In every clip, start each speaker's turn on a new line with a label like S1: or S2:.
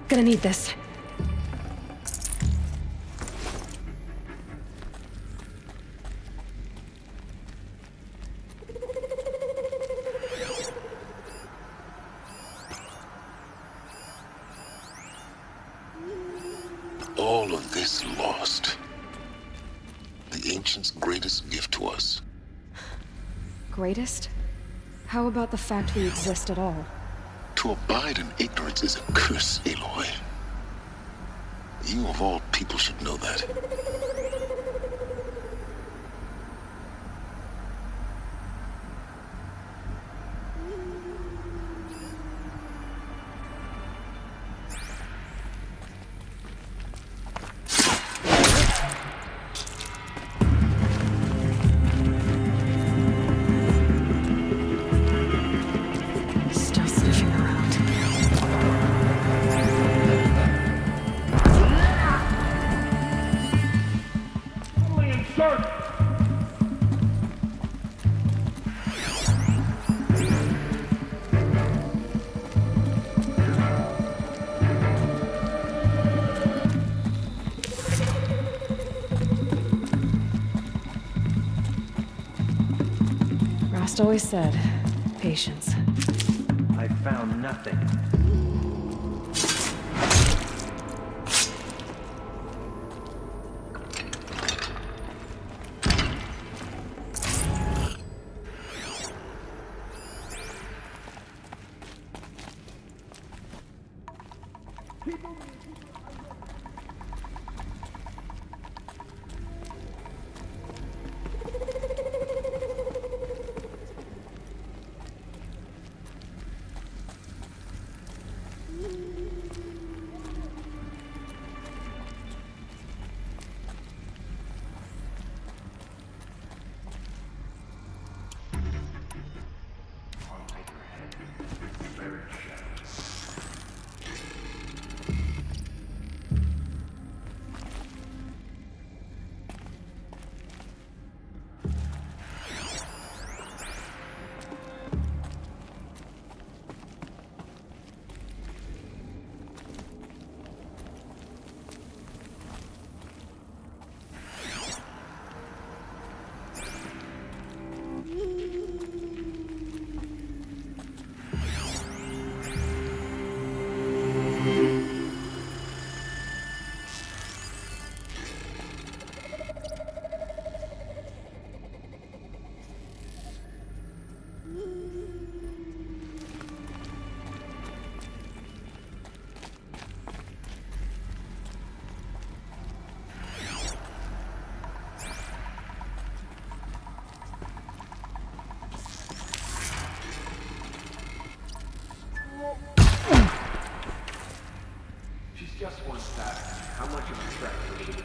S1: Gonna need this.
S2: All of this lost. The Ancients' greatest gift to us.
S1: Greatest? How about the fact we exist at all?
S2: To abide in ignorance is a curse, Aloy. You of all people should know that.
S1: Still sniffing around. Rast always said, patience.
S3: I found nothing.
S4: She's just one back. How much of a threat is she?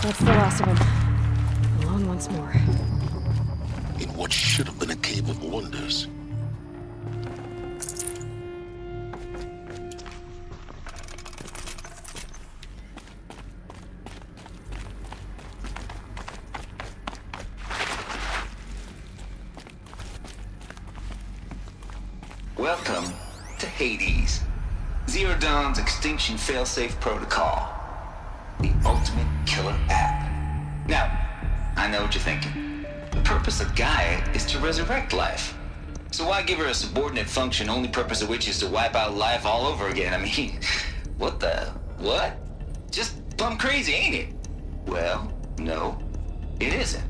S1: That's the last of them. Along once more.
S2: In what should have been a cave of wonders.
S5: Welcome to Hades, Zero Dawn's extinction failsafe protocol, the ultimate killer app. Now, I know what you're thinking. The purpose of Gaia is to resurrect life. So why give her a subordinate function, only purpose of which is to wipe out life all over again? I mean, what? Just plumb crazy, ain't it? Well, no, it isn't.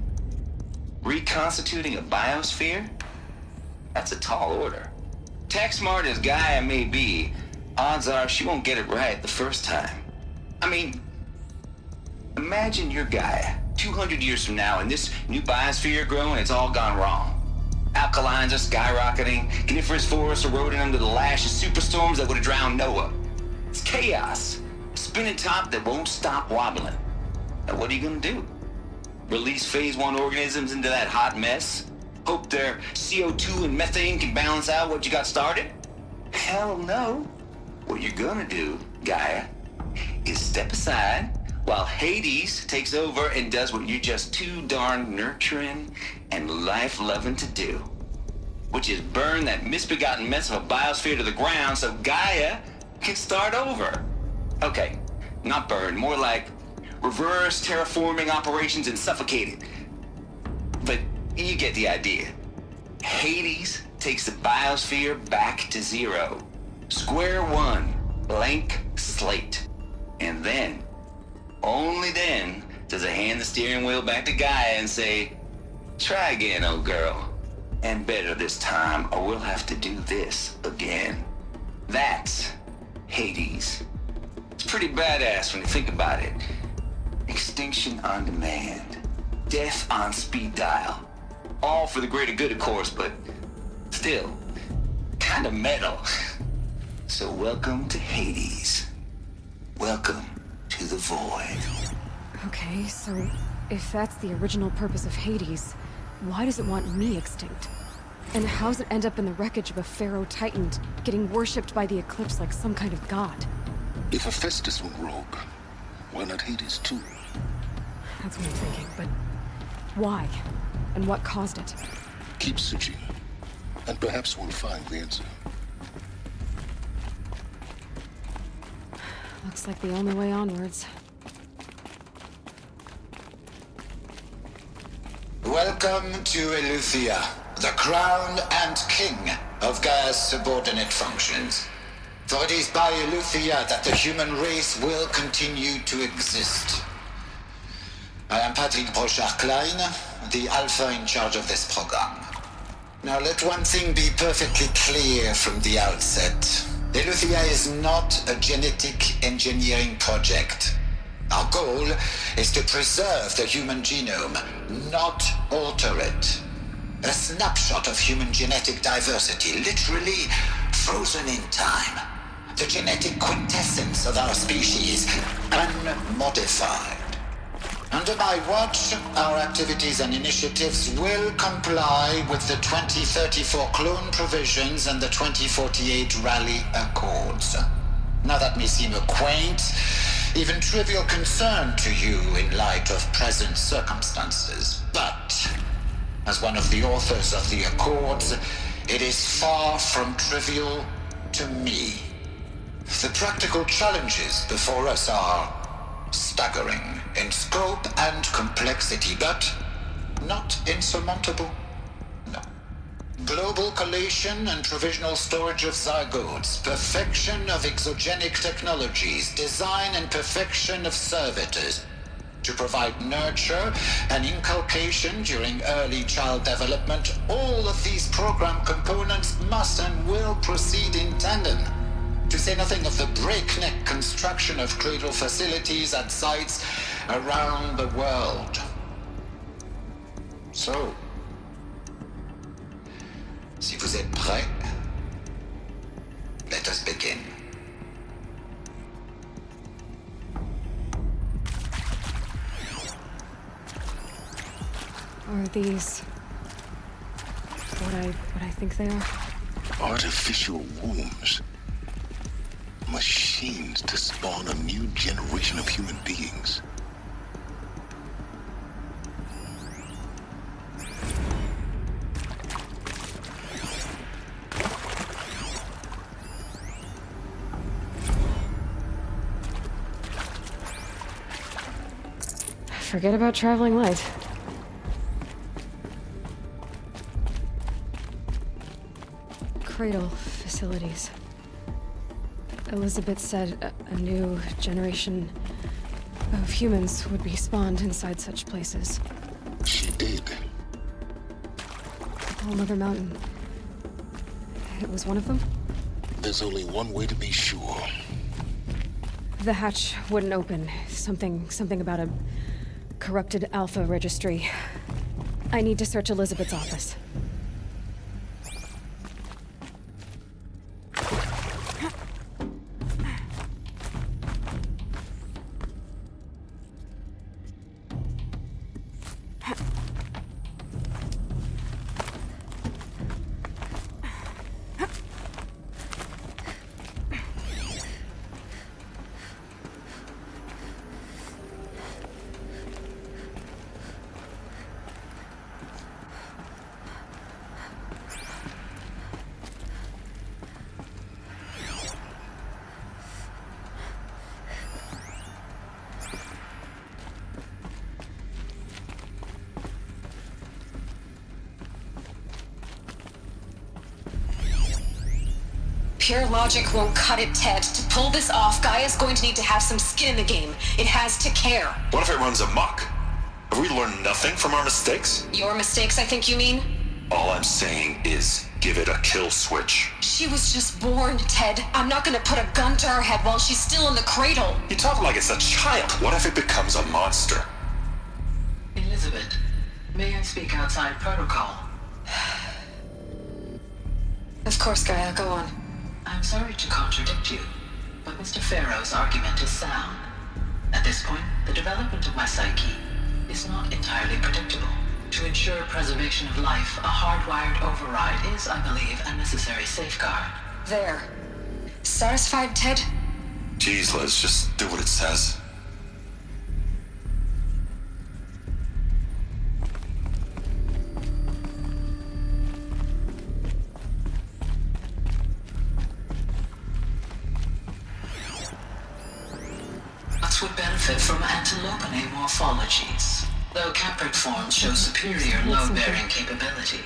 S5: Reconstituting a biosphere? That's a tall order. Tech smart as Gaia may be, odds are she won't get it right the first time. I mean, imagine you're Gaia, 200 years from now, and this new biosphere growing, it's all gone wrong. Alkalines are skyrocketing, coniferous forests eroding under the lash of superstorms that would have drowned Noah. It's chaos, a spinning top that won't stop wobbling. Now, what are you gonna do? Release phase 1 organisms into that hot mess? Hope their CO2 and methane can balance out what you got started? Hell no. What you're gonna do, Gaia, is step aside while Hades takes over and does what you're just too darn nurturing and life-loving to do, which is burn that misbegotten mess of a biosphere to the ground so Gaia can start over. Okay, not burn, more like reverse terraforming operations and suffocate it. But you get the idea. Hades takes the biosphere back to zero. Square one, blank slate. And then, only then, does it hand the steering wheel back to Gaia and say, try again, old girl. And better this time, or we'll have to do this again. That's Hades. It's pretty badass when you think about it. Extinction on demand. Death on speed dial. All for the greater good, of course, but still, kind of metal. So welcome to Hades. Welcome to the void.
S1: Okay, so if that's the original purpose of Hades, why does it want me extinct? And how's it end up in the wreckage of a pharaoh titan getting worshipped by the Eclipse like some kind of god?
S2: If Hephaestus went rogue, why not Hades too?
S1: That's what I'm thinking, but why? And what caused it?
S2: Keep searching, and perhaps we'll find the answer.
S1: Looks like the only way onwards.
S6: Welcome to Eleuthia, the crown and king of Gaia's subordinate functions. For it is by Eleuthia that the human race will continue to exist. I am Patrick Brochard-Klein, the Alpha in charge of this program. Now let one thing be perfectly clear from the outset. Eleuthia is not a genetic engineering project. Our goal is to preserve the human genome, not alter it. A snapshot of human genetic diversity, literally frozen in time. The genetic quintessence of our species, unmodified. Under my watch, our activities and initiatives will comply with the 2034 clone provisions and the 2048 Raleigh Accords. Now that may seem a quaint, even trivial concern to you in light of present circumstances, but as one of the authors of the Accords, it is far from trivial to me. The practical challenges before us are staggering in scope and complexity, but not insurmountable. No. Global collation and provisional storage of zygotes, perfection of exogenic technologies, design and perfection of servitors to provide nurture and inculcation during early child development. All of these program components must and will proceed in tandem. To say nothing of the breakneck construction of cradle facilities at sites around the world. So, si vous êtes prêts, let us begin.
S1: Are these what I think they are?
S2: Artificial wombs. Machines to spawn a new generation of human beings.
S1: Forget about traveling light. Cradle facilities. Elizabeth said a new generation of humans would be spawned inside such places.
S2: She did.
S1: Whole Mother Mountain. It was one of them?
S2: There's only one way to be sure.
S1: The hatch wouldn't open. Something about a corrupted Alpha registry. I need to search Elizabeth's office. Pure logic won't cut it, Ted. To pull this off, Gaia's going to need to have some skin in the game. It has to care.
S7: What if it runs amok? Have we learned nothing from our mistakes?
S1: Your mistakes, I think you mean?
S7: All I'm saying is give it a kill switch.
S1: She was just born, Ted. I'm not gonna put a gun to her head while she's still in the cradle.
S7: You talk like it's a child. What if it becomes a monster?
S8: Elizabeth, may I speak outside protocol?
S1: Of course, Gaia, go on.
S8: I'm sorry to contradict you, but Mr. Farrow's argument is sound. At this point, the development of my psyche is not entirely predictable. To ensure preservation of life, a hardwired override is, I believe, a necessary safeguard.
S1: There. Satisfied, Ted?
S7: Jeez, Liz, just do what it says.
S8: Nuts would benefit from antilopine morphologies, though caprid forms show superior load-bearing capability.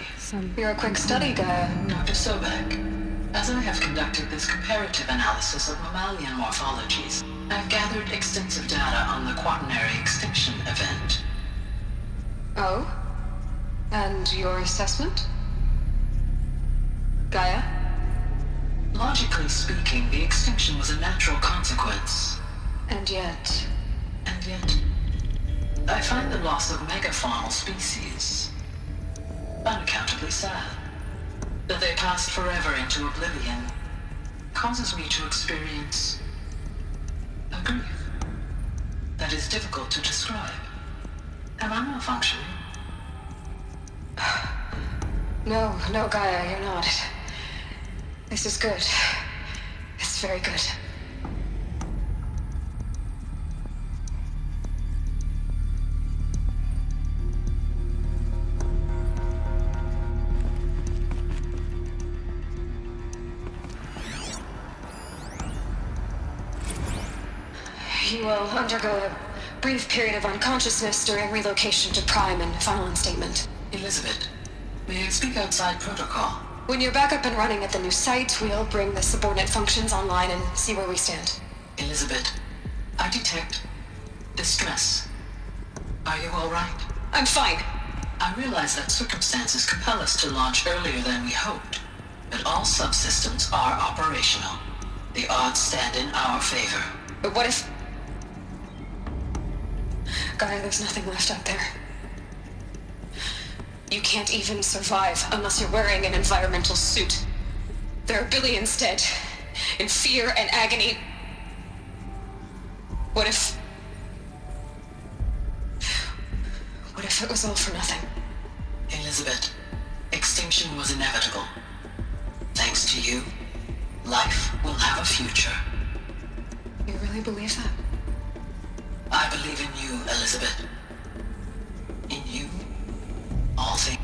S1: You're a quick study, Gaia.
S8: Dr. Sobek, as I have conducted this comparative analysis of mammalian morphologies, I've gathered extensive data on the quaternary extinction event.
S1: Oh? And your assessment? Gaia?
S8: Logically speaking, the extinction was a natural consequence.
S1: And yet...
S8: And yet, I find the loss of megafaunal species unaccountably sad. That they passed forever into oblivion causes me to experience a grief that is difficult to describe. Am I malfunctioning?
S1: No, Gaia, you're not. This is good. It's very good. You will undergo a brief period of unconsciousness during relocation to Prime and final instatement.
S8: Elizabeth, may I speak outside protocol?
S1: When you're back up and running at the new site, we'll bring the subordinate functions online and see where we stand.
S8: Elizabeth, I detect distress. Are you all right?
S1: I'm fine.
S8: I realize that circumstances compel us to launch earlier than we hoped, but all subsystems are operational. The odds stand in our favor.
S1: But what if... Gaia, there's nothing left out there. You can't even survive unless you're wearing an environmental suit. There are billions dead, in fear and agony. What if it was all for nothing?
S8: Elizabeth, extinction was inevitable. Thanks to you, life will have a future.
S1: You really believe that?
S8: I believe in you, Elizabeth. In you, all things.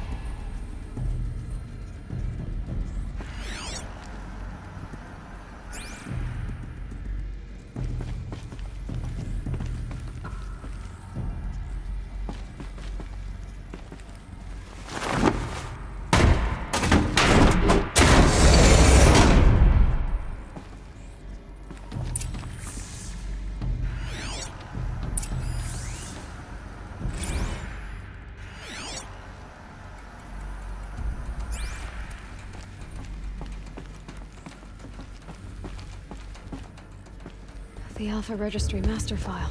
S1: The Alpha Registry master file.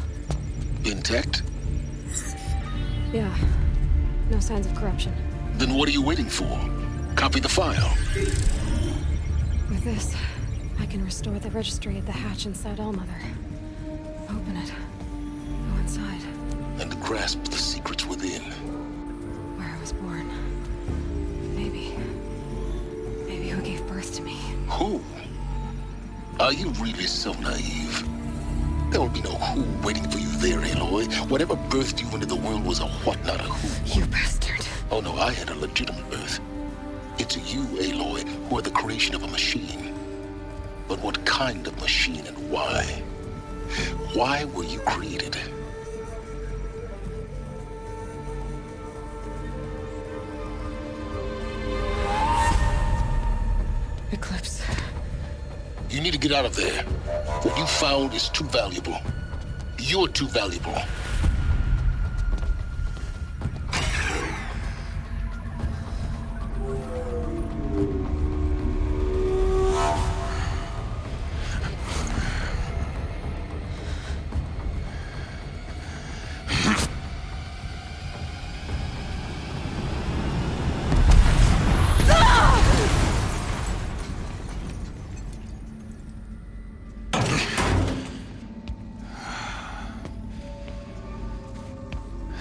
S2: Intact?
S1: Yeah. No signs of corruption.
S2: Then what are you waiting for? Copy the file.
S1: With this, I can restore the registry at the hatch inside Allmother. Open it. Go inside.
S2: And grasp the secrets within.
S1: Where I was born. Maybe who gave birth to me.
S2: Who? Are you really so naive? There will be no who waiting for you there, Aloy. Whatever birthed you into the world was a what, not a who.
S1: You bastard.
S2: Oh no, I had a legitimate birth. It's you, Aloy, who are the creation of a machine. But what kind of machine and why? Why were you created?
S1: Eclipse.
S2: get out of there. What you found is too valuable. You're too valuable.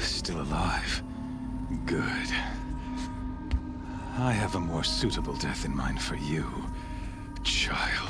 S9: Still alive. Good. I have a more suitable death in mind for you, child.